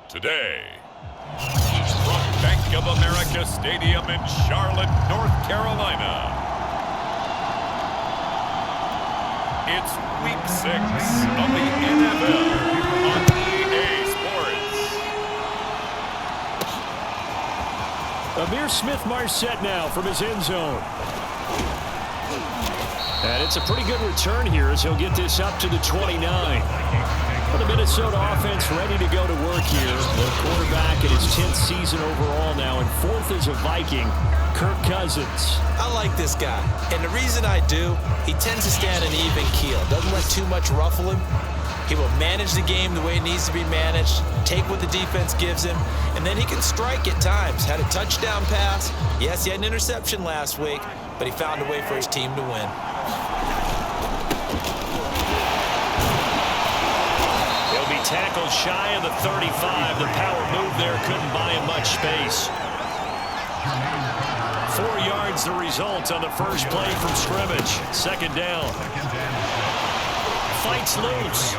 today. From Bank of America Stadium in Charlotte, North Carolina, it's Week 6 of the NFL on EA Sports. Amir Smith-Marset now from his end zone. And it's a pretty good return here as he'll get this up to the 29. For the Minnesota offense ready to go to work here. The quarterback in his 10th season overall now, and 4th as a Viking, Kirk Cousins. I like this guy, and the reason I do, he tends to stand an even keel. Doesn't let too much ruffle him. He will manage the game the way it needs to be managed, take what the defense gives him, and then he can strike at times. Had a touchdown pass. Yes, he had an interception last week, but he found a way for his team to win. He'll be tackled shy of the 35. The power move there couldn't buy him much space. 4 yards the result on the first play from scrimmage. Second down. Fights loose.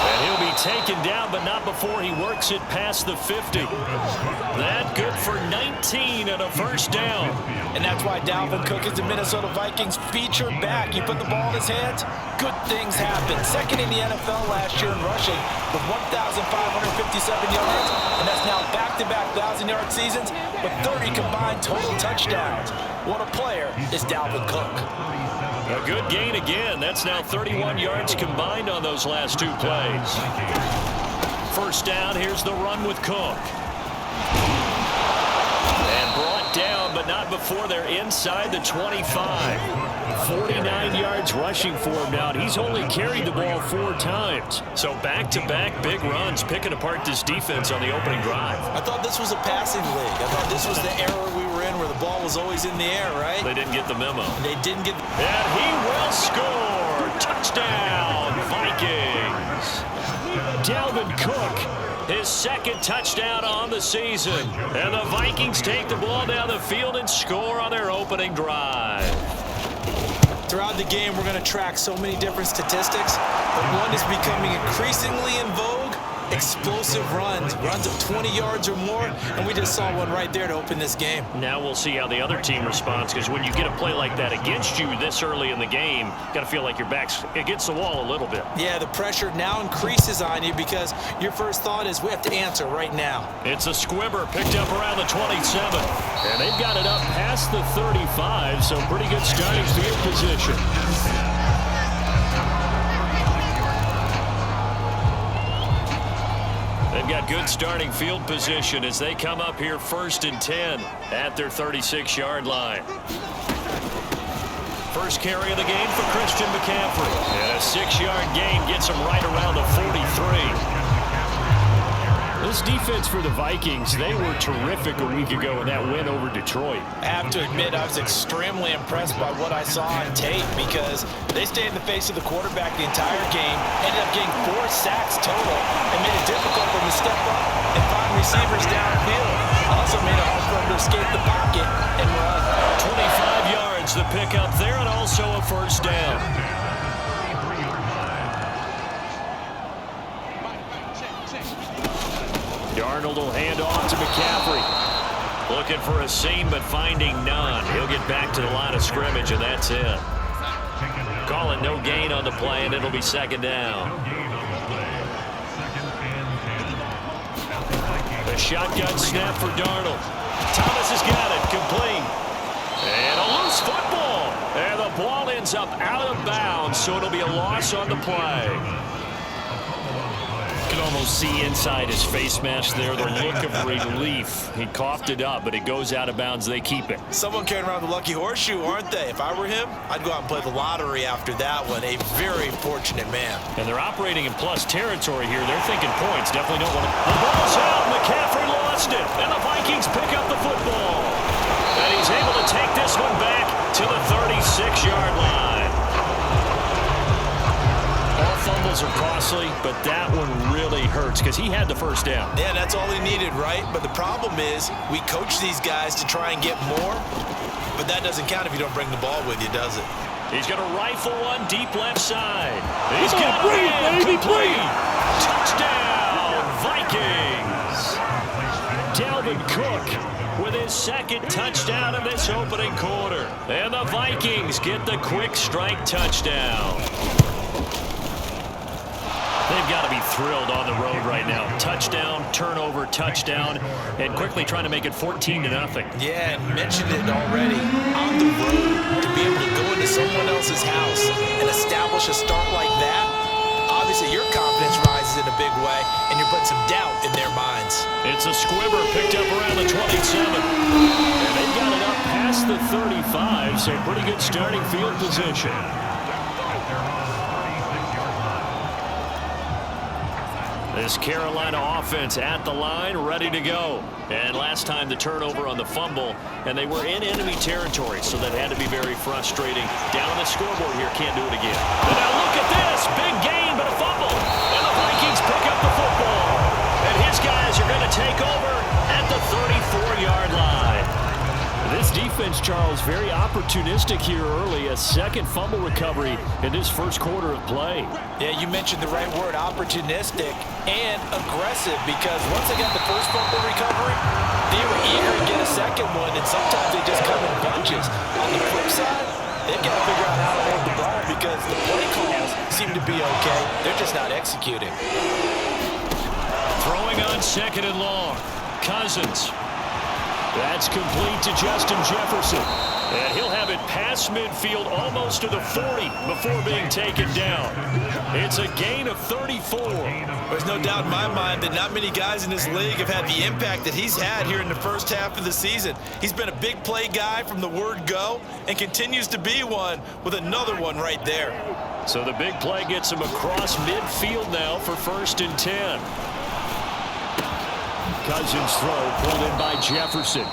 And he'll be taken down, but not before he works it past the 50. That good for 19 and a first down. And that's why Dalvin Cook is the Minnesota Vikings feature back. You put the ball in his hands, good things happen. Second in the NFL last year in rushing with 1,557 yards, and that's now back-to-back 1,000-yard seasons with 30 combined total touchdowns. What a player is Dalvin Cook. A good gain again. That's now 31 yards combined on those last 2 plays. First down, here's the run with Cook. And brought down, but not before they're inside the 25. 49 yards rushing for him now, and he's only carried the ball 4 times. So back-to-back big runs, picking apart this defense on the opening drive. I thought this was a passing league. I thought this was the era we were in where the ball was always in the air, right? They didn't get the memo. They didn't get... And he will score! Touchdown, Vikings! Dalvin Cook, his 2nd touchdown on the season. And the Vikings take the ball down the field and score on their opening drive. Throughout the game, we're going to track so many different statistics, but one is becoming increasingly in vogue: explosive runs of 20 yards or more, and we just saw one right there to open this game. Now we'll see how the other team responds, because when you get a play like that against you this early in the game, got to feel like your back's against the wall a little bit. Yeah, the pressure now increases on you because your first thought is we have to answer right now. It's a squibber picked up around the 27, and they've got it up past the 35, so pretty good starting field position. They've got good starting field position as they come up here 1st and 10 at their 36-yard line. First carry of the game for Christian McCaffrey. And a 6-yard gain gets him right around the 43. This defense for the Vikings, they were terrific a week ago in that win over Detroit. I have to admit, I was extremely impressed by what I saw on tape because they stayed in the face of the quarterback the entire game, ended up getting 4 sacks total, and made it difficult for him to step up and find receivers downfield. Also made it hard for him to escape the pocket and run. 25 yards the pickup there, and also a first down. Darnold will hand off to McCaffrey. Looking for a seam, but finding none. He'll get back to the line of scrimmage, and that's it. Calling no gain on the play, and it'll be 2nd down. The shotgun snap for Darnold. Thomas has got it, complete. And a loose football. And the ball ends up out of bounds, so it'll be a loss on the play. You can almost see inside his face mask there the look of relief. He coughed it up, but it goes out of bounds. They keep it. Someone carrying around the lucky horseshoe, aren't they? If I were him, I'd go out and play the lottery after that one. A very fortunate man. And they're operating in plus territory here. They're thinking points. Definitely don't want to. The ball's out. McCaffrey lost it. And the Vikings pick up the football. And he's able to take this one back to the 36-yard line. All fumbles are costly, but that one really hurts because he had the first down. Yeah, that's all he needed, right? But the problem is we coach these guys to try and get more, but that doesn't count if you don't bring the ball with you, does it? He's going to rifle one deep left side. He's got it, baby, complete. Touchdown, Vikings. Dalvin Cook with his second touchdown in this opening quarter. And the Vikings get the quick strike touchdown. They've got to be thrilled on the road right now. Touchdown, turnover, touchdown, and quickly trying to make it 14-0. Yeah, and mentioned it already. On the road, to be able to go into someone else's house and establish a start like that, obviously your confidence rises in a big way, and you're putting some doubt in their minds. It's a squibber picked up around the 27. And they've got it up past the 35, so pretty good starting field position. This Carolina offense at the line, ready to go. And last time the turnover on the fumble, and they were in enemy territory, so that had to be very frustrating. Down on the scoreboard here, can't do it again. And now look at this, big gain, but a fumble. And the Vikings pick up the football. And his guys are going to take over at the 34-yard line. This defense, Charles, very opportunistic here early. A second fumble recovery in this first quarter of play. Yeah, you mentioned the right word, opportunistic and aggressive, because once they got the first fumble recovery, they were eager to get a second one, and sometimes they just come in bunches. On the flip side, they've got to figure out how to hold the ball because the play calls seem to be okay. They're just not executing. Throwing on second and long. Cousins. That's complete to Justin Jefferson. And he'll have it past midfield almost to the 40 before being taken down. It's a gain of 34. There's no doubt in my mind that not many guys in this league have had the impact that he's had here in the first half of the season. He's been a big play guy from the word go and continues to be one with another one right there. So the big play gets him across midfield now for 1st and 10. Cousins throw pulled in by Jefferson.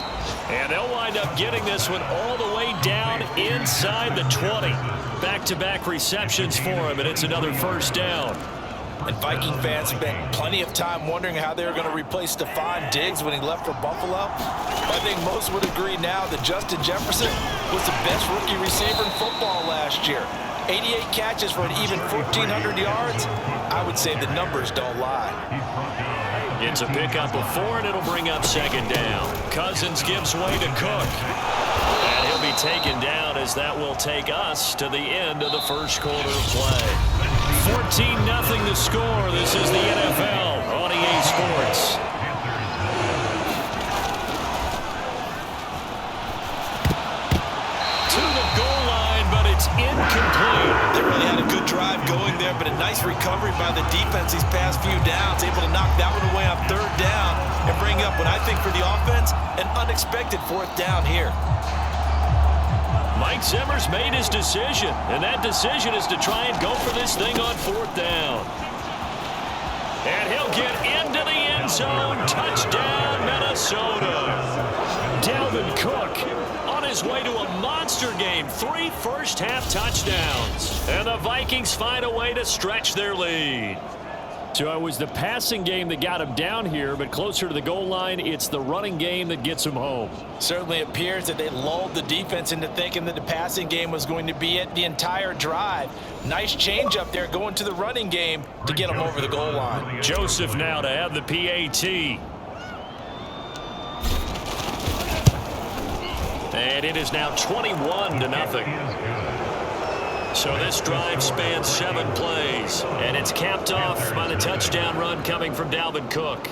And they'll wind up getting this one all the way down inside the 20. Back-to-back receptions for him, and it's another first down. And Viking fans spent plenty of time wondering how they were going to replace Stephon Diggs when he left for Buffalo. I think most would agree now that Justin Jefferson was the best rookie receiver in football last year. 88 catches for an even 1,400 yards. I would say the numbers don't lie. It's a pickup of 4, and it'll bring up second down. Cousins gives way to Cook. And he'll be taken down as that will take us to the end of the first quarter of play. 14-0 the score. This is the NFL on EA Sports. To the goal line, but it's incomplete. They really had a good drive going there, but a nice recovery by the defense these past few downs, able to knock that one away on 3rd down and bring up what I think for the offense, an unexpected 4th down here. Mike Zimmer's made his decision, and that decision is to try and go for this thing on 4th down. And he'll get into the end zone. Touchdown, Minnesota. Dalvin Cook on his way to a monster game. 3 first-half touchdowns. And the Vikings find a way to stretch their lead. So it was the passing game that got him down here, but closer to the goal line, it's the running game that gets him home. Certainly appears that they lulled the defense into thinking that the passing game was going to be it the entire drive. Nice change up there going to the running game to get him over the goal line. Joseph now to have the PAT. And it is now 21-0. So this drive spans 7 plays, and it's capped off by the touchdown run coming from Dalvin Cook.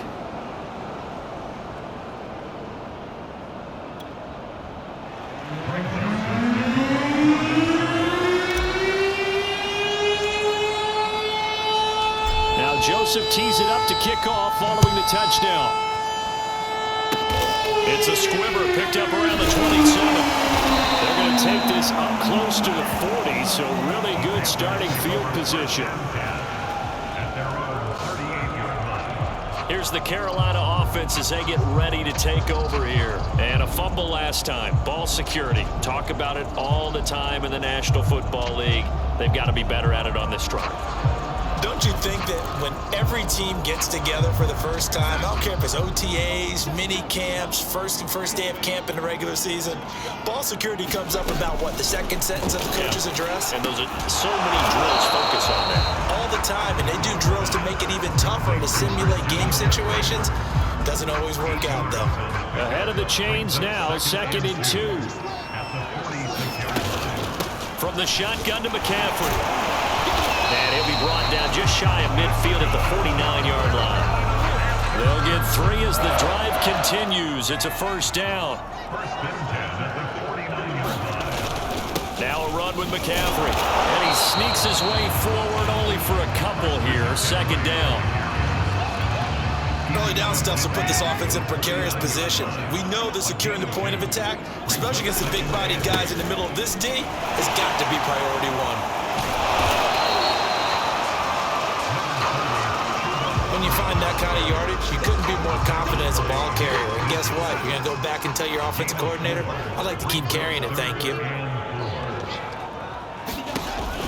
Now Joseph tees it up to kick off following the touchdown. It's a squibber picked up around the 27. They're going to take this up close to the 40, so really good starting field position. Here's the Carolina offense as they get ready to take over here. And a fumble last time. Ball security. Talk about it all the time in the National Football League. They've got to be better at it on this drive. Don't you think that when every team gets together for the first time, I don't care if it's OTAs, mini camps, first day of camp in the regular season, ball security comes up about what, the second sentence of the coach's address? And those are so many drills focus on that. All the time, and they do drills to make it even tougher to simulate game situations. Doesn't always work out, though. Ahead of the chains now, 2nd and 2. From the shotgun to McCaffrey. And he'll be brought down just shy of midfield at the 49-yard line. They'll get 3 as the drive continues. It's a first down. Now a run with McCaffrey. And he sneaks his way forward only for a couple here. 2nd down. Early down stuff will put this offense in a precarious position. We know that securing the point of attack, especially against the big-bodied guys in the middle of this D, has got to be priority one. When you find that kind of yardage, you couldn't be more confident as a ball carrier. And guess what? You're going to go back and tell your offensive coordinator, I'd like to keep carrying it, thank you.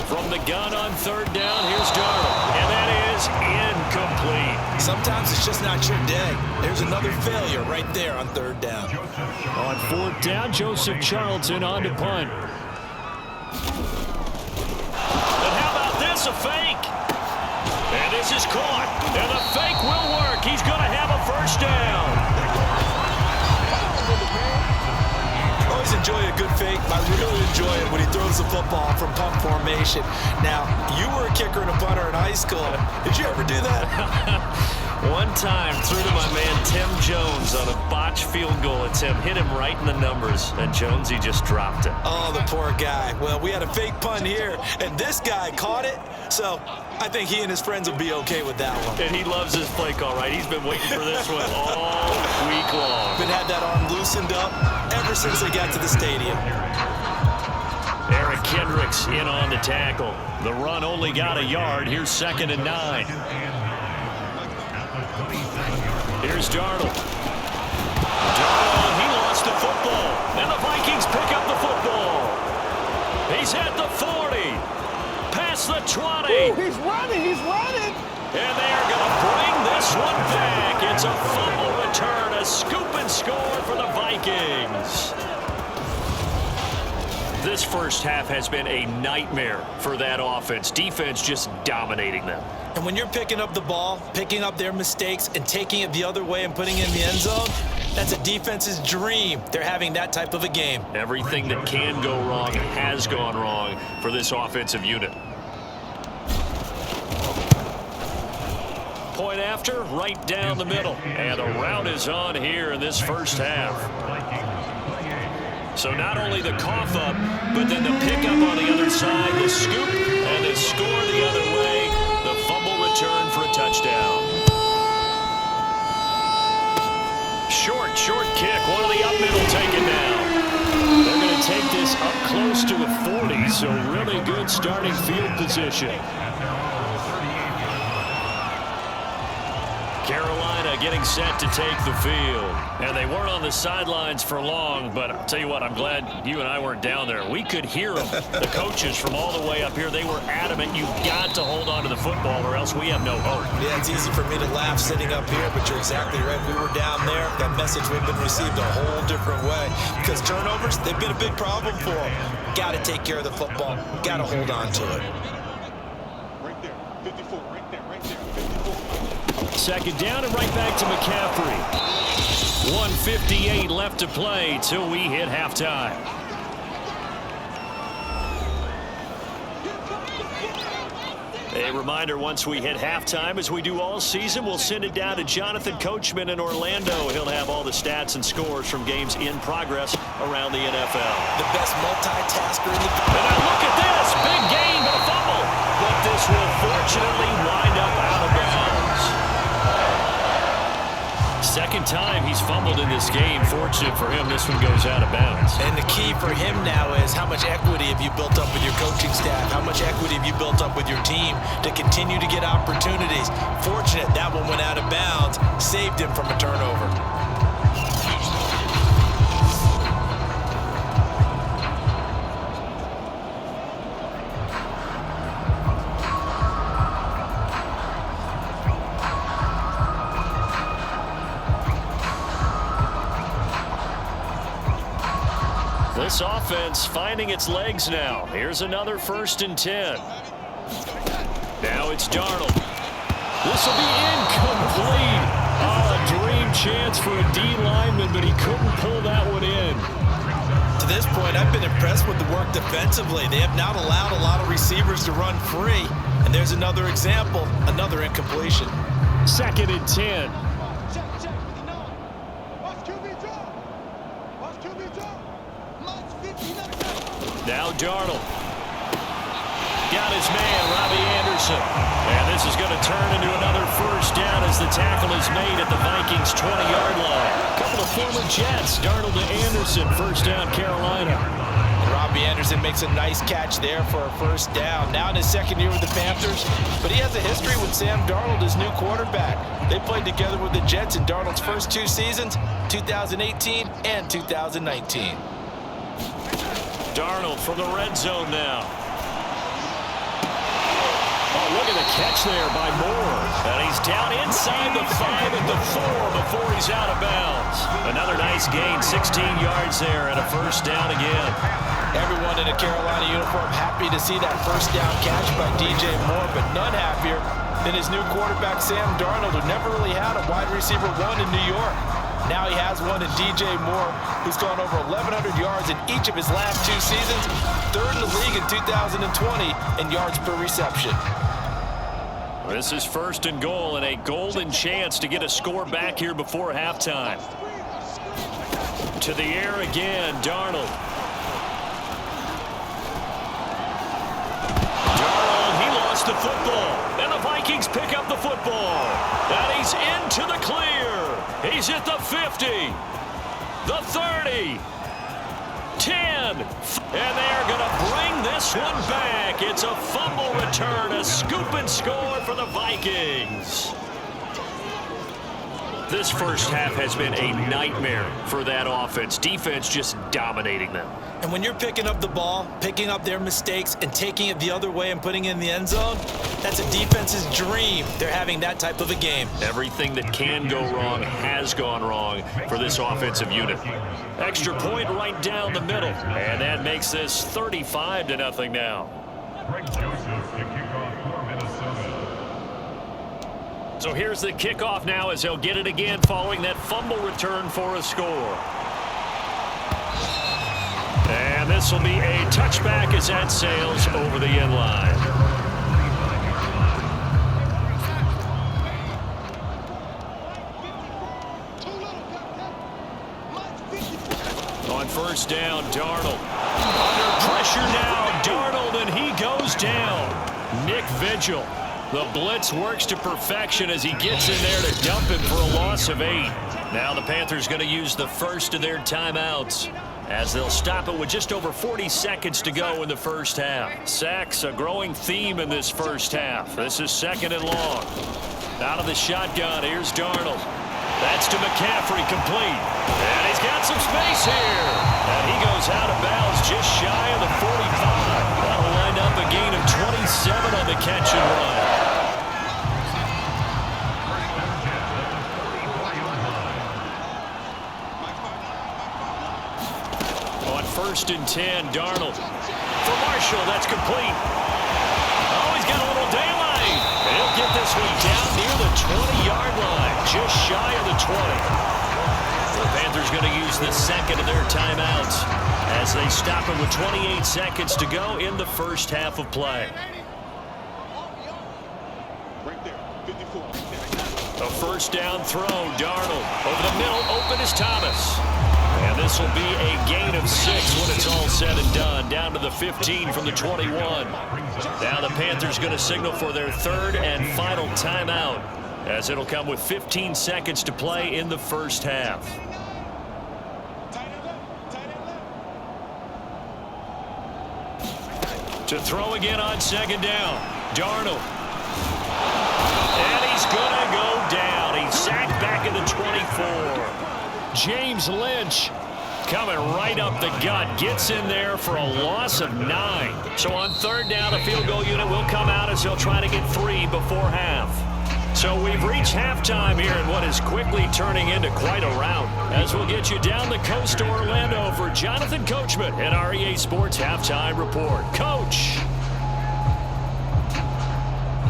From the gun on 3rd down, here's Darnold. And that is incomplete. Sometimes it's just not your day. There's another failure right there on 3rd down. On 4th down, Joseph Charlton on to punt. And how about this, a fake? And this is caught. And the fake will work. He's going to have a first down. Always enjoy a good fake. I really enjoy it when he throws the football from pump formation. Now, you were a kicker and a punter in high school. Did you ever do that? One time, threw to my man Tim Jones on a botched field goal attempt. Hit him right in the numbers, and Jonesy just dropped it. Oh, the poor guy. Well, we had a fake punt here, and this guy caught it, so I think he and his friends will be okay with that one. And he loves his play call, right? He's been waiting for this one all week long. Been had that arm loosened up ever since they got to the stadium. Eric Kendricks in on the tackle. The run only got a yard. Here's 2nd and 9. Here's Darnold. Darnold, he lost the football. And the Vikings pick up the football. He's at the 40. Past the 20. Ooh, he's running. And they are going to bring this one back. It's a fumble return, a scoop and score for the Vikings. This first half has been a nightmare for that offense. Defense just dominating them. And when you're picking up the ball, picking up their mistakes, and taking it the other way and putting it in the end zone, that's a defense's dream. They're having that type of a game. Everything that can go wrong has gone wrong for this offensive unit. Point after, right down the middle. And the route is on here in this first half. So not only the cough up, but then the pickup on the other side, the scoop, and the score the other way. The fumble return for a touchdown. Short kick. One of the up middle taken down. They're going to take this up close to the 40, so really good starting field position. Carolina getting set to take the field. And they weren't on the sidelines for long, but I'll tell you what, I'm glad you and I weren't down there. We could hear them, the coaches from all the way up here. They were adamant, you've got to hold on to the football or else we have no hope. Yeah, it's easy for me to laugh sitting up here, but you're exactly right. We were down there. That message would have been received a whole different way. Because turnovers, they've been a big problem for them. Got to take care of the football. Got to hold on to it. Right there, 54, right there, 54. 2nd down and right back to McCaffrey. 1:58 left to play till we hit halftime. A reminder, once we hit halftime, as we do all season, we'll send it down to Jonathan Coachman in Orlando. He'll have all the stats and scores from games in progress around the NFL. The best multitasker in the... And now look at this. Big gain, but a fumble. But this will fortunately wind up out of bounds. Second time he's fumbled in this game. Fortunate for him, this one goes out of bounds. And the key for him now is how much equity have you built up with your coaching staff? How much equity have you built up with your team to continue to get opportunities? Fortunate that one went out of bounds, saved him from a turnover. this offense finding its legs now. Here's another 1st and 10. Now it's Darnold. This will be incomplete. Oh, a dream chance for a D lineman, but he couldn't pull that one in. To this point, I've been impressed with the work defensively. They have not allowed a lot of receivers to run free. And there's another example, another incompletion. 2nd and 10. Now Darnold. Got his man, Robbie Anderson. And this is going to turn into another 1st down as the tackle is made at the Vikings' 20-yard line. A couple of former Jets, Darnold to Anderson, 1st down Carolina. And Robbie Anderson makes a nice catch there for a 1st down. Now in his 2nd year with the Panthers, but he has a history with Sam Darnold, his new quarterback. They played together with the Jets in Darnold's first 2 seasons, 2018 and 2019. Darnold from the red zone now. Oh, look at the catch there by Moore. And he's down inside the 5 at the 4 before he's out of bounds. Another nice gain, 16 yards there and a 1st down again. Everyone in a Carolina uniform happy to see that 1st down catch by DJ Moore, but none happier than his new quarterback, Sam Darnold, who never really had a wide receiver 1 in New York. Now he has one in DJ Moore, who's gone over 1,100 yards in each of his last 2 seasons, 3rd in the league in 2020 in yards per reception. This is 1st and goal and a golden chance to get a score back here before halftime. To the air again, Darnold. Darnold, he lost the football. And the Vikings pick up the football. And he's into the clear. He's at the 50, the 30, 10, and they're going to bring this one back. It's a fumble return, a scoop and score for the Vikings. This 1st half has been a nightmare for that offense. Defense just dominating them. And when you're picking up the ball, picking up their mistakes, and taking it the other way and putting it in the end zone, that's a defense's dream. They're having that type of a game. Everything that can go wrong has gone wrong for this offensive unit. Extra point right down the middle. And that makes this 35-0 now. So here's the kickoff now as he'll get it again following that fumble return for a score. And this will be a touchback as that sails over the end line. On 1st down, Darnold. Under pressure now, Darnold, and he goes down. Nick Vigil. The blitz works to perfection as he gets in there to dump him for a loss of 8. Now the Panthers going to use the 1st of their timeouts as they'll stop it with just over 40 seconds to go in the 1st half. Sacks, a growing theme in this 1st half. This is 2nd and long. Out of the shotgun, here's Darnold. That's to McCaffrey, complete. And he's got some space here. And he goes out of bounds just shy of the 45. That'll wind up a gain of 27 on the catch and run. On 1st and 10, Darnold. For Marshall, that's complete. Oh, he's got a little daylight. And he'll get this one down near the 20-yard line, just shy of the 20. The Panthers going to use the 2nd of their timeouts as they stop it with 28 seconds to go in the 1st half of play. Right there, 54. A 1st down throw, Darnold. Over the middle, open is Thomas. And this will be a gain of 6 when it's all said and done, down to the 15 from the 21. Now the Panthers going to signal for their 3rd and final timeout, as it'll come with 15 seconds to play in the 1st half. To throw again on 2nd down, Darnold. And he's going to go down. He's sacked back in the 24. James Lynch coming right up the gut, gets in there for a loss of 9. So on 3rd down, the field goal unit will come out as they'll try to get 3 before half. So we've reached halftime here in what is quickly turning into quite a rout. As we'll get you down the coast to Orlando for Jonathan Coachman and our EA Sports Halftime Report. Coach.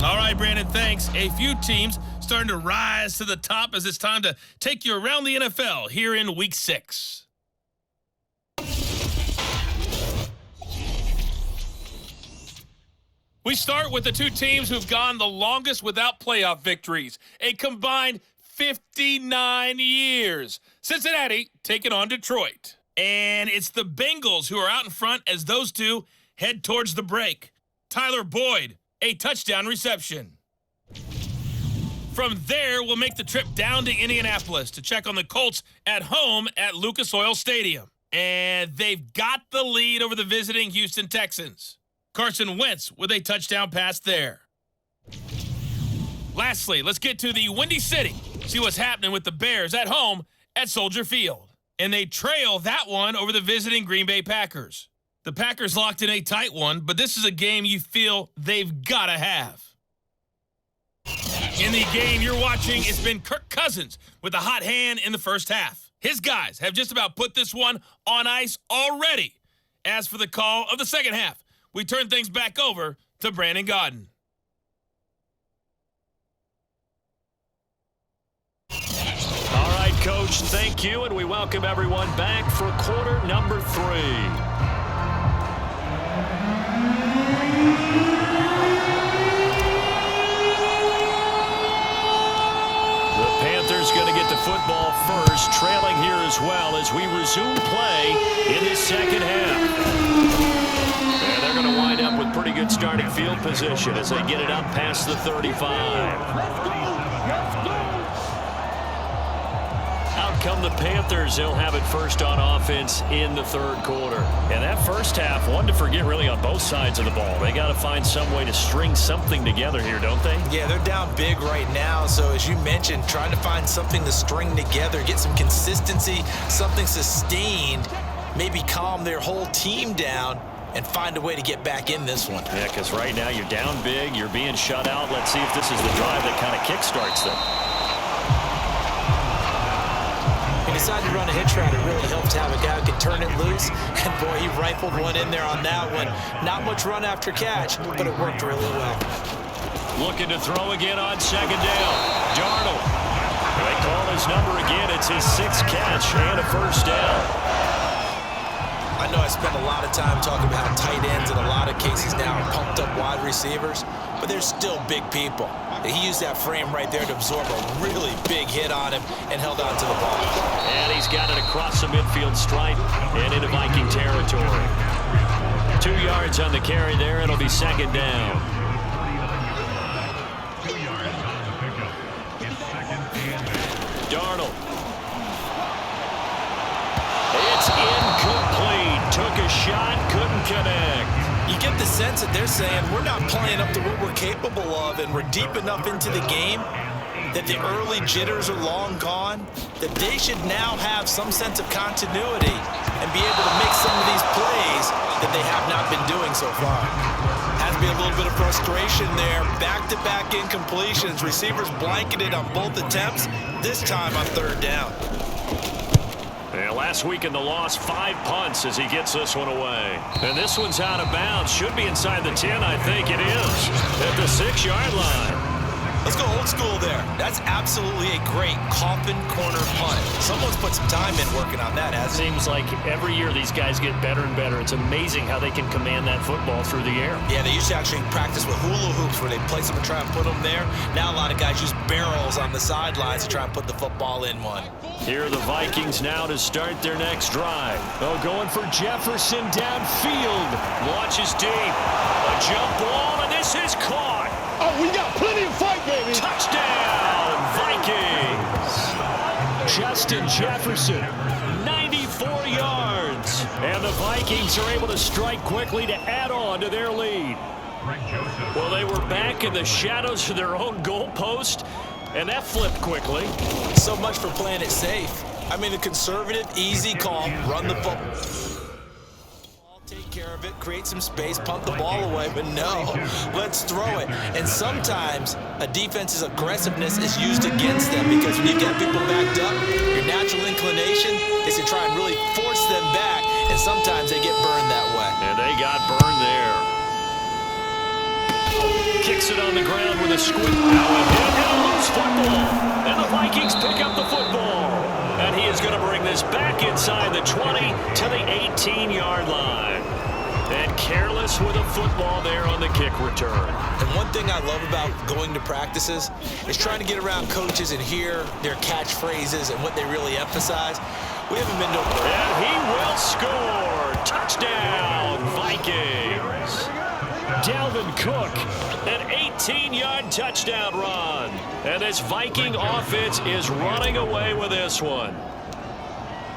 All right, Brandon, thanks. A few teams starting to rise to the top as it's time to take you around the NFL here in Week 6. We start with the two teams who've gone the longest without playoff victories, a combined 59 years. Cincinnati taking on Detroit. And it's the Bengals who are out in front as those two head towards the break. Tyler Boyd, a touchdown reception. From there, we'll make the trip down to Indianapolis to check on the Colts at home at Lucas Oil Stadium. And they've got the lead over the visiting Houston Texans. Carson Wentz with a touchdown pass there. Lastly, let's get to the Windy City. See what's happening with the Bears at home at Soldier Field. And they trail that one over the visiting Green Bay Packers. The Packers locked in a tight one, but this is a game you feel they've got to have. In the game you're watching, it's been Kirk Cousins with a hot hand in the first half. His guys have just about put this one on ice already. As for the call of the second half, we turn things back over to Brandon Gaudin. All right, Coach, thank you, and we welcome everyone back for quarter number 3. The Panthers going to get the football first, trailing here as well as we resume play in this second half. And they're going to wind up with pretty good starting field position as they get it up past the 35. Out come the Panthers. They'll have it first on offense in the third quarter. And that first half, one to forget really on both sides of the ball. They got to find some way to string something together here, don't they? Yeah, they're down big right now. So as you mentioned, trying to find something to string together, get some consistency, something sustained, maybe calm their whole team down and find a way to get back in this one. Yeah, because right now you're down big, you're being shut out. Let's see if this is the drive that kind of kickstarts them. He decided to run a hitch route. It really helps to have a guy who can turn it loose. And boy, he rifled one in there on that one. Not much run after catch, but it worked really well. Looking to throw again on second down. Darnold. They call his number again. It's his 6th catch and a first down. I know I spent a lot of time talking about how tight ends in a lot of cases now are pumped up wide receivers, but they're still big people. He used that frame right there to absorb a really big hit on him and held on to the ball. And he's got it across the midfield stripe and into Viking territory. 2 yards on the carry there. It'll be second down. Darnold. It's incomplete. Took a shot, couldn't connect. You get the sense that they're saying we're not playing up to what we're capable of, and we're deep enough into the game that the early jitters are long gone, that they should now have some sense of continuity and be able to make some of these plays that they have not been doing so far. Has to be a little bit of frustration there. Back-to-back incompletions. Receivers blanketed on both attempts, this time on third down. And last week in the loss, 5 punts as he gets this one away. And this one's out of bounds. Should be inside the 10, I think it is. At the 6-yard line. Let's go old school there. That's absolutely a great coffin corner punt. Someone's put some time in working on that, hasn't it? Seems like every year these guys get better and better. It's amazing how they can command that football through the air. Yeah, they used to actually practice with hula hoops where they place them and try and put them there. Now a lot of guys use barrels on the sidelines to try and put the football in one. Here are the Vikings now to start their next drive. Oh, going for Jefferson downfield. Launches deep. A jump ball, and this is caught. Oh, we got plenty of fight, baby. Touchdown, Vikings. Justin Jefferson, 94 yards. And the Vikings are able to strike quickly to add on to their lead. Well, they were back in the shadows of their own goalpost, and that flipped quickly. So much for playing it safe. I mean, a conservative, easy call, run the football. Take care of it, create some space, punt the ball away, but no, let's throw it. And sometimes a defense's aggressiveness is used against them because when you get people backed up, your natural inclination is to try and really force them back, and sometimes they get burned that way. And they got burned there. Kicks it on the ground with a squib. Now a hit and a loose football. And the Vikings pick up the football. And he is going to bring this back inside the 20 to the 18-yard line. And careless with a football there on the kick return. And one thing I love about going to practices is trying to get around coaches and hear their catchphrases and what they really emphasize. We haven't been to... And he will score. Touchdown, Vikings. Dalvin Cook, an 18-yard touchdown run. And this Viking offense is running away with this one.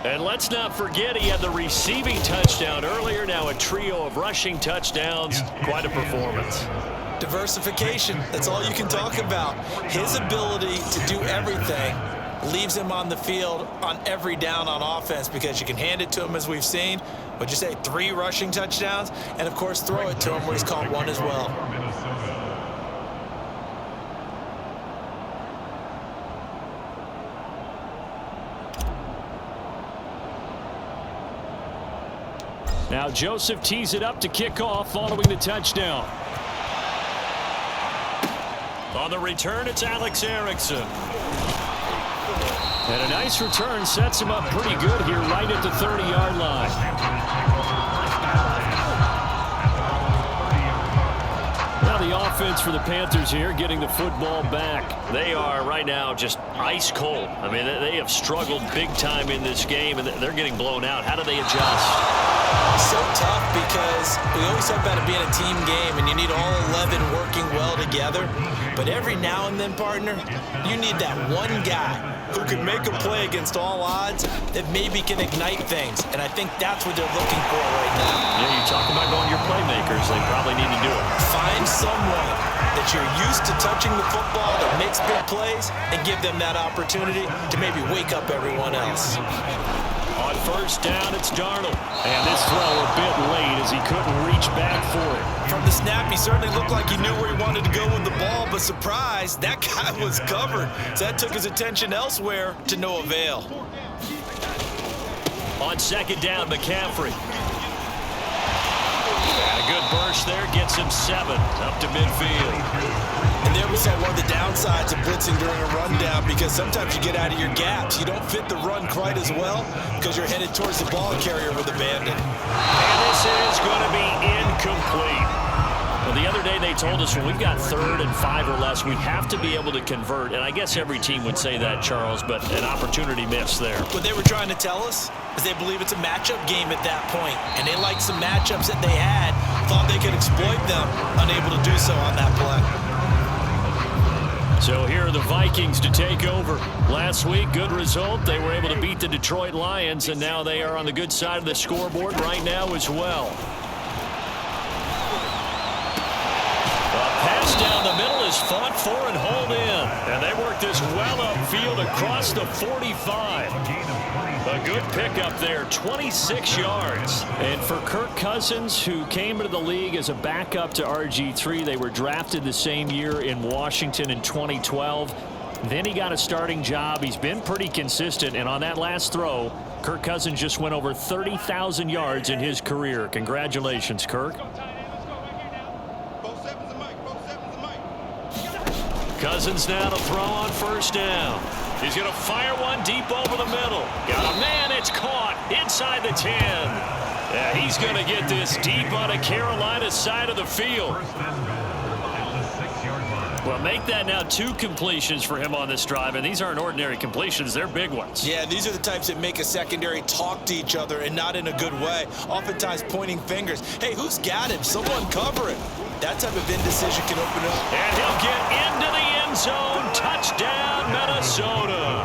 And let's not forget he had the receiving touchdown earlier. Now a trio of rushing touchdowns. Quite a performance. Diversification, that's all you can talk about. His ability to do everything leaves him on the field on every down on offense because you can hand it to him as we've seen. Would you say 3 rushing touchdowns? And, of course, throw it to him where he's caught 1 as well. Now Joseph tees it up to kick off following the touchdown. On the return, it's Alex Erickson. And a nice return sets him up pretty good here right at the 30-yard line. Now the offense for the Panthers here getting the football back. They are right now just ice cold. I mean, they have struggled big time in this game, and they're getting blown out. How do they adjust? So tough because we always talk about it being a team game and you need all 11 working well together. But every now and then, partner, you need that one guy who can make a play against all odds that maybe can ignite things. And I think that's what they're looking for right now. Yeah, you talk about going your playmakers. They probably need to do it. Find someone that you're used to touching the football that makes big plays and give them that opportunity to maybe wake up everyone else. On first down, it's Darnold. And this throw a bit late as he couldn't reach back for it. From the snap, he certainly looked like he knew where he wanted to go with the ball, but surprise, that guy was covered. So that took his attention elsewhere to no avail. On second down, McCaffrey. And a good burst there gets him 7 up to midfield. And there we saw one of the downsides of blitzing during a rundown because sometimes you get out of your gaps. You don't fit the run quite as well because you're headed towards the ball carrier with abandon. And this is going to be incomplete. Well, the other day they told us when we've got 3rd and 5 or less, we have to be able to convert. And I guess every team would say that, Charles, but an opportunity missed there. What they were trying to tell us is they believe it's a matchup game at that point. And they liked some matchups that they had, thought they could exploit them, unable to do so on that play. So here are the Vikings to take over. Last week, good result. They were able to beat the Detroit Lions, and now they are on the good side of the scoreboard right now as well. A pass down the middle is fought for and hauled in. And they work this well upfield across the 45. A good pickup there, 26 yards. And for Kirk Cousins, who came into the league as a backup to RG3, they were drafted the same year in Washington in 2012. Then he got a starting job. He's been pretty consistent. And on that last throw, Kirk Cousins just went over 30,000 yards in his career. Congratulations, Kirk. Cousins now to throw on first down. He's going to fire one deep over the middle. Got a man, it's caught inside the 10. Yeah, he's going to get this deep on a Carolina side of the field. Well, make that now 2 completions for him on this drive, and these aren't ordinary completions. They're big ones. Yeah, these are the types that make a secondary talk to each other and not in a good way. Oftentimes pointing fingers. Hey, who's got him? Someone cover it. That type of indecision can open up. And he'll get into the end zone. Touchdown, Minnesota.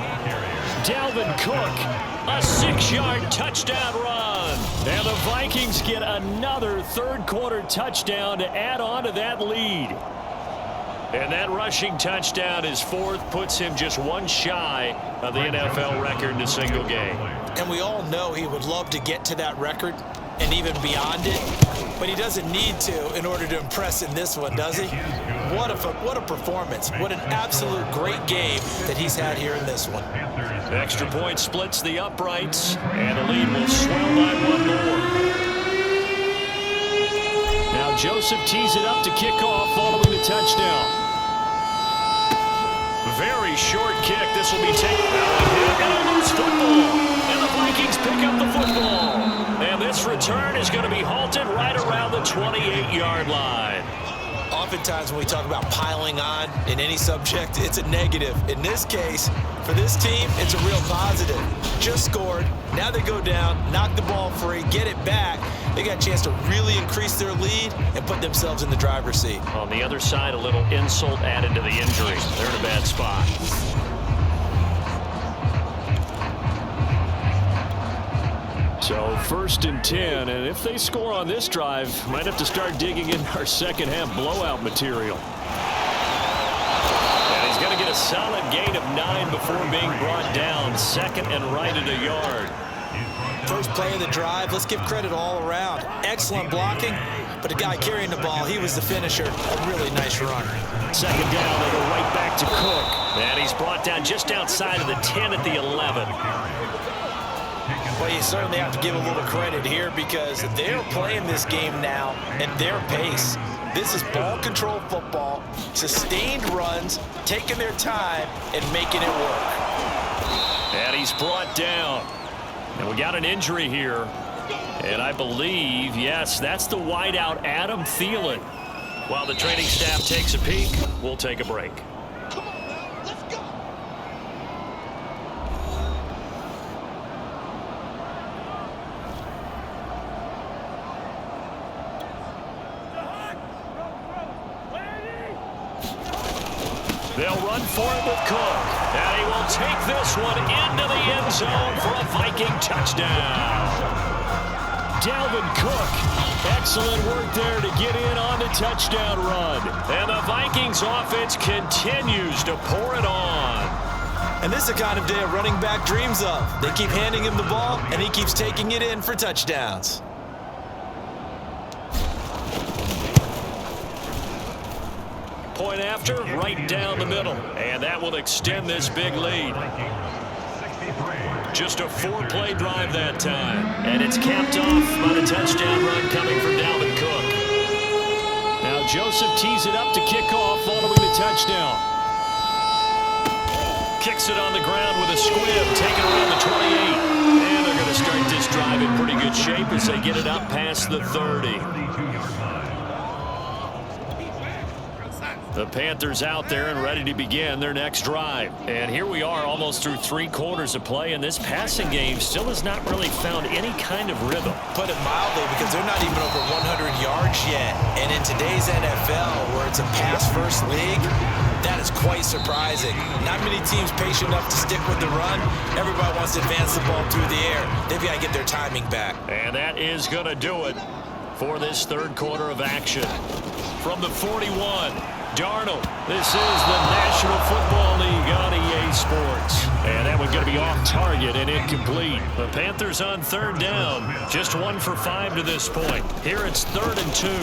Dalvin Cook, a 6-yard touchdown run. And the Vikings get another third-quarter touchdown to add on to that lead. And that rushing touchdown, his 4th, puts him just 1 shy of the NFL record in a single game. And we all know he would love to get to that record and even beyond it. But he doesn't need to in order to impress in this one, does he? What a performance. What an absolute great game that he's had here in this one. Extra point splits the uprights, and the lead will swell by one more. Now Joseph tees it up to kick off following the touchdown. Very short kick. This will be taken out and a loose football. And the Vikings pick up the football. And this return is going to be halted right around the 28-yard line. Oftentimes when we talk about piling on in any subject, it's a negative. In this case, for this team, it's a real positive. Just scored. Now they go down, knock the ball free, get it back. They got a chance to really increase their lead and put themselves in the driver's seat. On the other side, a little insult added to the injury. They're in a bad spot. So 1st and 10, and if they score on this drive, might have to start digging in our second half blowout material. And he's going to get a solid gain of 9 before being brought down. 2nd and right at a yard. First play of the drive, let's give credit all around. Excellent blocking, but the guy carrying the ball, he was the finisher. A really nice run. 2nd down, they go right back to Cook. And he's brought down just outside of the 10 at the 11. Well, you certainly have to give a little credit here because they're playing this game now at their pace. This is ball control football, sustained runs, taking their time and making it work. And he's brought down. And we got an injury here. And I believe, yes, that's the wideout, Adam Thielen. While the training staff takes a peek, we'll take a break. They'll run for it with Cook. And he will take this one into the end zone for a Viking touchdown. Dalvin Cook, excellent work there to get in on the touchdown run. And the Vikings offense continues to pour it on. And this is the kind of day a running back dreams of. They keep handing him the ball, and he keeps taking it in for touchdowns. Point after, right down the middle. And that will extend this big lead. Just a 4-play drive that time. And it's capped off by the touchdown run coming from Dalvin Cook. Now Joseph tees it up to kick off following the touchdown. Kicks it on the ground with a squib, taken around the 28. And they're going to start this drive in pretty good shape as they get it up past the 30. The Panthers out there and ready to begin their next drive. And here we are almost through 3 quarters of play, and this passing game still has not really found any kind of rhythm. Put it mildly, because they're not even over 100 yards yet. And in today's NFL, where it's a pass-first league, that is quite surprising. Not many teams patient enough to stick with the run. Everybody wants to advance the ball through the air. They've got to get their timing back. And that is going to do it for this 3rd quarter of action. From the 41, Darnold. This is the National Football League on EA Sports. And that one's going to be off target and incomplete. The Panthers on 3rd down. Just 1 for 5 to this point. Here it's 3rd and 2. And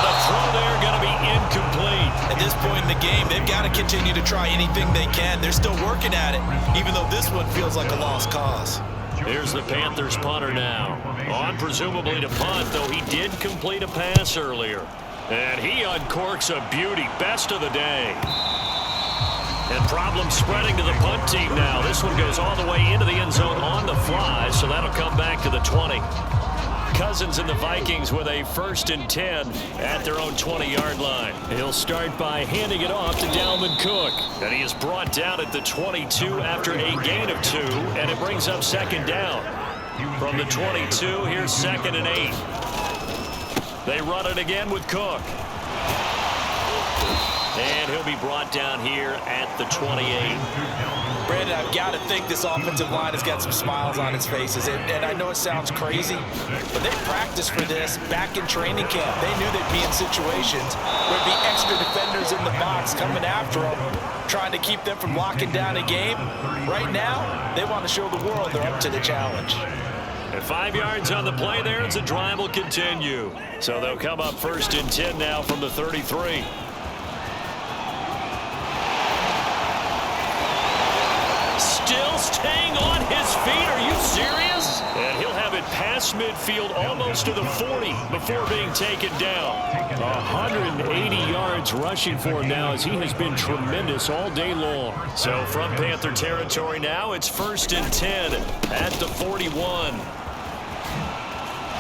the throw there going to be incomplete. At this point in the game, they've got to continue to try anything they can. They're still working at it, even though this one feels like a lost cause. Here's the Panthers punter now. On presumably to punt, though he did complete a pass earlier. And he uncorks a beauty. Best of the day. And problems spreading to the punt team now. This one goes all the way into the end zone on the fly, so that'll come back to the 20. Cousins and the Vikings with a 1st and 10 at their own 20-yard line. He'll start by handing it off to Dalvin Cook. And he is brought down at the 22 after a gain of 2, and it brings up 2nd down. From the 22, here's 2nd and 8. They run it again with Cook. And he'll be brought down here at the 28. Brandon, I've got to think this offensive line has got some smiles on its faces. And I know it sounds crazy, but they practiced for this back in training camp. They knew they'd be in situations where there'd be extra defenders in the box coming after them, trying to keep them from locking down a game. Right now, they want to show the world they're up to the challenge. And 5 yards on the play there as the drive will continue. So they'll come up 1st and 10 now from the 33. Still staying on his feet. Are you serious? And he'll have it past midfield almost to the 40 before being taken down. 180 yards rushing for him now as he has been tremendous all day long. So from Panther territory now, it's 1st and 10 at the 41.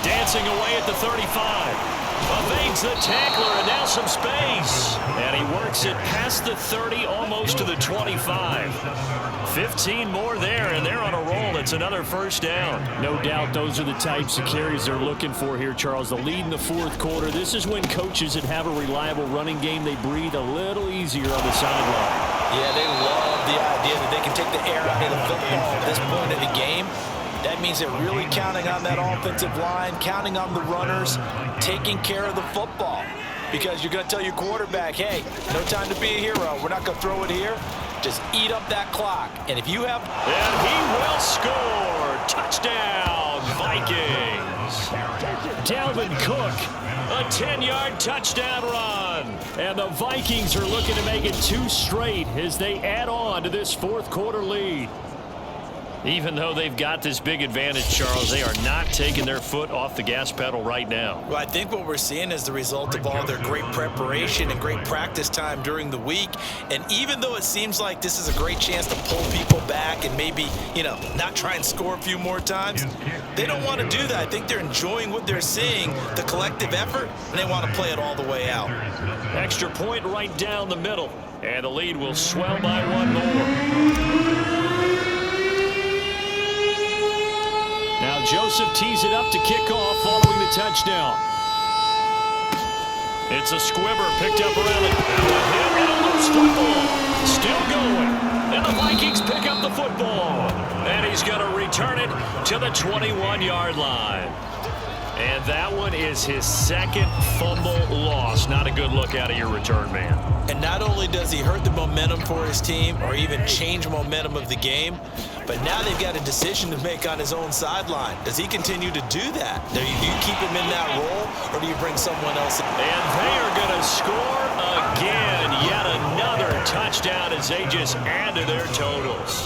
Dancing away at the 35. Evades the tackler and now some space. And he works it past the 30 almost to the 25. 15 more there, and they're on a roll. It's another 1st down. No doubt those are the types of carries they're looking for here, Charles. The lead in the 4th quarter. This is when coaches that have a reliable running game, they breathe a little easier on the sideline. Yeah, they love the idea that they can take the air out of the football at this point in the game. That means they're really counting on that offensive line, counting on the runners, taking care of the football. Because you're going to tell your quarterback, hey, no time to be a hero. We're not going to throw it here. Just eat up that clock. And if you have... And he will score. Touchdown, Vikings. Dalvin Cook. A 10-yard touchdown run. And the Vikings are looking to make it 2 straight as they add on to this 4th quarter lead. Even though they've got this big advantage, Charles, they are not taking their foot off the gas pedal right now. Well, I think what we're seeing is the result of all their great preparation and great practice time during the week. And even though it seems like this is a great chance to pull people back and maybe, not try and score a few more times, they don't want to do that. I think they're enjoying what they're seeing, the collective effort, and they want to play it all the way out. Extra point right down the middle. And the lead will swell by 1 more. Now Joseph tees it up to kick off following the touchdown. It's a squibber picked up around it. And a loose football. Still going. And the Vikings pick up the football. And he's going to return it to the 21-yard line. And that one is his 2nd fumble loss. Not a good look out of your return man. And not only does he hurt the momentum for his team or even change momentum of the game, but now they've got a decision to make on his own sideline. Does he continue to do that? Do you keep him in that role, or do you bring someone else in? And they are going to score again. Yet another touchdown as they just add to their totals.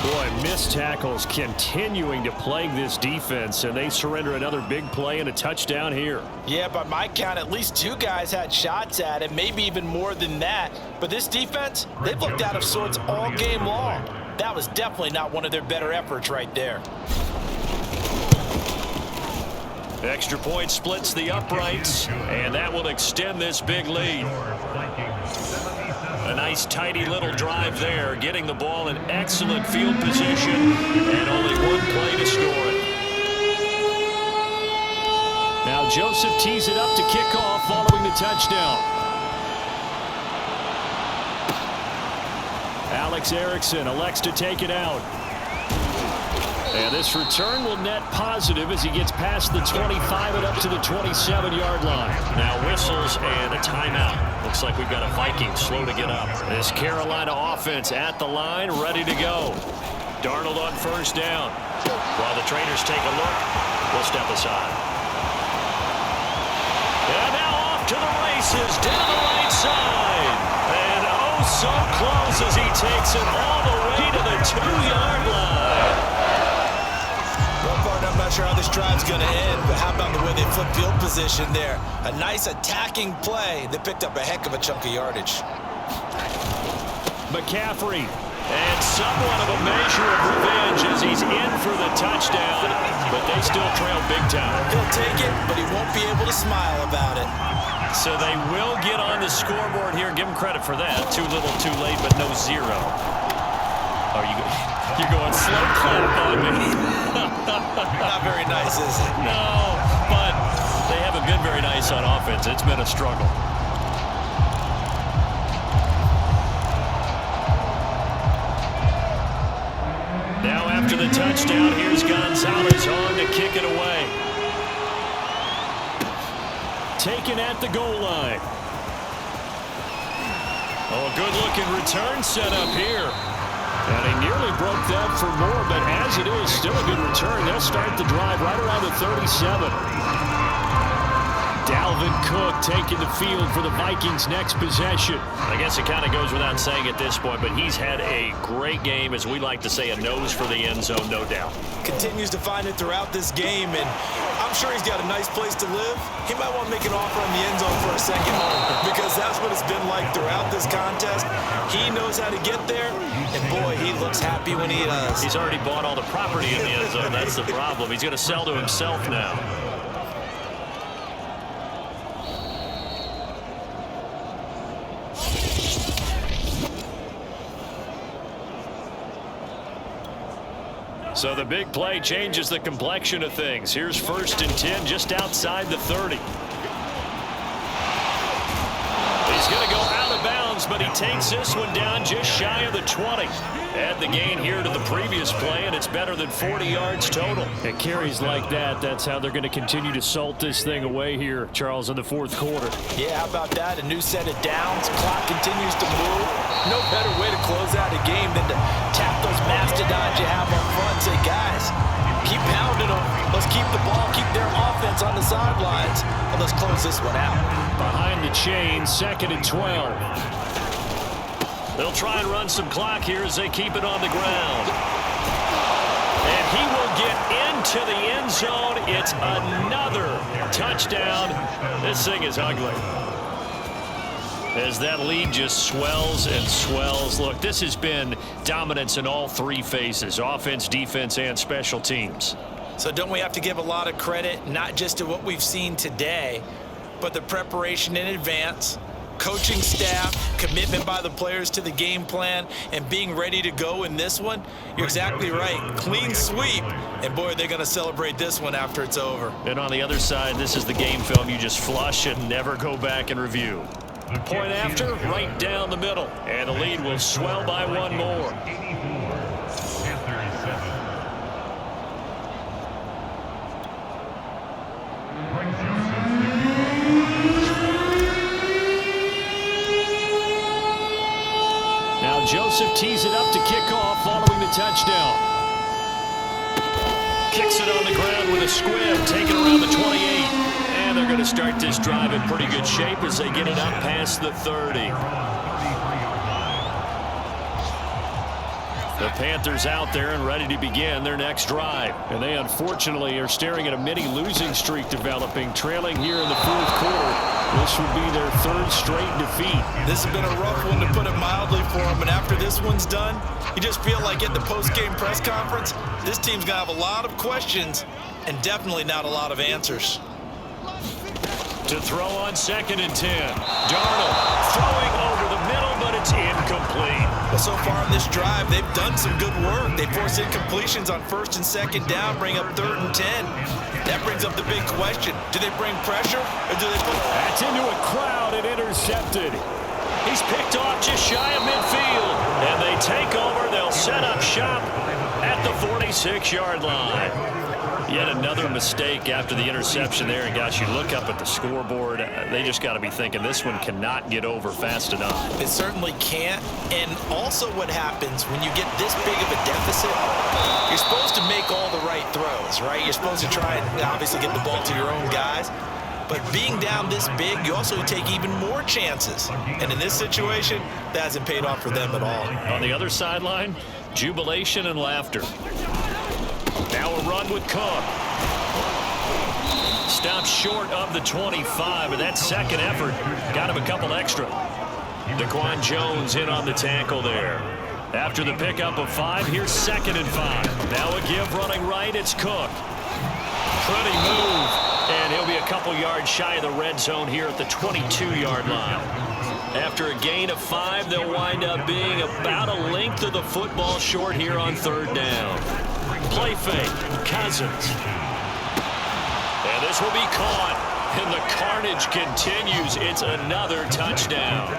Boy, missed tackles continuing to plague this defense, and they surrender another big play and a touchdown here. Yeah, by my count, at least 2 guys had shots at it, maybe even more than that. But this defense, they've looked out of sorts all game long. That was definitely not one of their better efforts right there. Extra point splits the uprights, and that will extend this big lead. A nice, tidy little drive there, getting the ball in excellent field position, and only 1 play to score it. Now Joseph tees it up to kick off following the touchdown. Alex Erickson elects to take it out. And this return will net positive as he gets past the 25 and up to the 27-yard line. Now whistles and a timeout. Looks like we've got a Viking slow to get up. This Carolina offense at the line, ready to go. Darnold on 1st down. While the trainers take a look, we'll step aside. And now off to the races, down the right side. And oh, so close as he takes it all the way to the 2-yard line. I'm not sure how this drive's going to end, but how about the way they flip field position there? A nice attacking play. They picked up a heck of a chunk of yardage. McCaffrey. And somewhat of a measure of revenge as he's in for the touchdown, but they still trail big time. He'll take it, but he won't be able to smile about it. So they will get on the scoreboard here. Give him credit for that. Too little, too late, but no 0. You're going slow clap on me. Not very nice, is it? No, but they haven't been very nice on offense. It's been a struggle. Now after the touchdown, here's Gonzalez on to kick it away. Taken at the goal line. Oh, a good-looking return set up here. And he nearly broke that for more, but as it is, still a good return. They'll start the drive right around the 37. Dalvin Cook taking the field for the Vikings' next possession. I guess it kind of goes without saying at this point, but he's had a great game, as we like to say, a nose for the end zone, no doubt. Continues to find it throughout this game, and I'm sure he's got a nice place to live. He might want to make an offer on the end zone for a second home, because that's what it's been like throughout this contest. He knows how to get there, and boy, he looks happy when he does. He's already bought all the property in the end zone. That's the problem. He's going to sell to himself now. So the big play changes the complexion of things. Here's 1st and 10 just outside the 30. He's going to go out of bounds, but he takes this one down just shy of the 20. Add the gain here to the previous play, and it's better than 40 yards total. It carries like that. That's how they're going to continue to salt this thing away here, Charles, in the 4th quarter. Yeah, how about that? A new set of downs. Clock continues to move. No better way to close out a game than to tap those mastodons you have up front and say, guys, keep pounding them. Let's keep the ball, keep their offense on the sidelines, and let's close this one out. Behind the chain, 2nd and 12. They'll try and run some clock here as they keep it on the ground. And he will get into the end zone. It's another touchdown. This thing is ugly. As that lead just swells and swells. Look, this has been dominance in all 3 phases: offense, defense, and special teams. So don't we have to give a lot of credit, not just to what we've seen today, but the preparation in advance, coaching staff, commitment by the players to the game plan, and being ready to go in this one? You're exactly right. Clean sweep. And boy, they're going to celebrate this one after it's over. And on the other side, this is the game film you just flush and never go back and review. Point after, right down the middle. And the lead will swell by 1 more. Now Joseph tees it up to kick off following the touchdown. Kicks it on the ground with a squib, taken around the 28. And they're going to start this drive in pretty good shape as they get it up past the 30. The Panthers out there and ready to begin their next drive. And they unfortunately are staring at a mini losing streak developing, trailing here in the 4th quarter. This would be their 3rd straight defeat. This has been a rough one, to put it mildly, for them. And after this one's done, you just feel like at the post-game press conference, this team's going to have a lot of questions and definitely not a lot of answers. To throw on 2nd and 10. Darnold throwing over the middle, but it's incomplete. Well, so far in this drive, they've done some good work. They force incompletions on 1st and 2nd down, bring up 3rd and 10. That brings up the big question. Do they bring pressure, or do they put... That's into a crowd and intercepted. He's picked off just shy of midfield. And they take over. They'll set up shop at the 46-yard line. Yet another mistake after the interception there. And, gosh, you look up at the scoreboard. They just got to be thinking this one cannot get over fast enough. It certainly can't. And also what happens when you get this big of a deficit, you're supposed to make all the right throws, right? You're supposed to try and obviously get the ball to your own guys. But being down this big, you also take even more chances. And in this situation, that hasn't paid off for them at all. On the other sideline, jubilation and laughter. Now a run with Cook. Stopped short of the 25, but that second effort got him a couple extra. Daquan Jones in on the tackle there. After the pickup of 5, here's 2nd and 5. Now a give running right, it's Cook. Pretty move, and he'll be a couple yards shy of the red zone here at the 22-yard line. After a gain of 5, they'll wind up being about a length of the football short here on 3rd down. Play fake, Cousins. And this will be caught, and the carnage continues. It's another touchdown.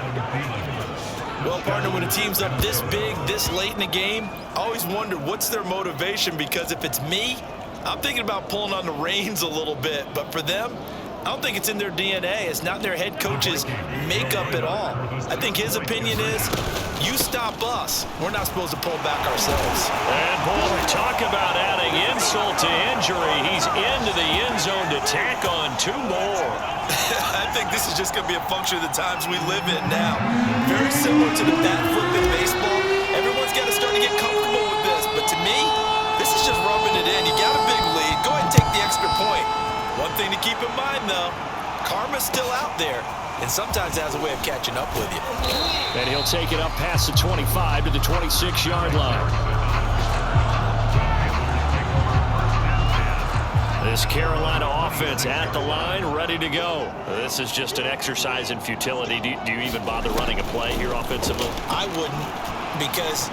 Well, partner, when a team's up this big, this late in the game, I always wonder what's their motivation, because if it's me, I'm thinking about pulling on the reins a little bit. But for them, I don't think it's in their DNA. It's not in their head coach's makeup at all. I think his opinion is, you stop us. We're not supposed to pull back ourselves. And boy, talk about adding insult to injury. He's into the end zone to tack on 2 more. I think this is just going to be a function of the times we live in now. Very similar to the bat flip in baseball. Everyone's got to start to get comfortable with this. But to me, this is just rubbing it in. You got a big lead. Go ahead and take the extra point. One thing to keep in mind, though, karma's still out there. And sometimes it has a way of catching up with you. And he'll take it up past the 25 to the 26-yard line. This Carolina offense at the line, ready to go. This is just an exercise in futility. Do you even bother running a play here offensively? I wouldn't, because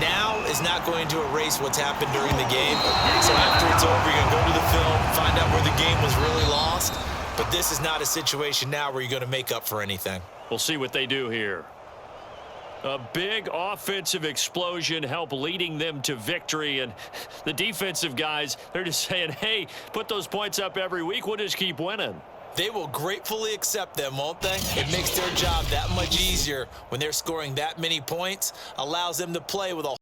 now is not going to erase what's happened during the game. So after it's over, you're going to go to the film, find out where the game was really lost. But this is not a situation now where you're going to make up for anything. We'll see what they do here. A big offensive explosion help leading them to victory. And the defensive guys, they're just saying, hey, put those points up every week. We'll just keep winning. They will gratefully accept them, won't they? It makes their job that much easier when they're scoring that many points, allows them to play with a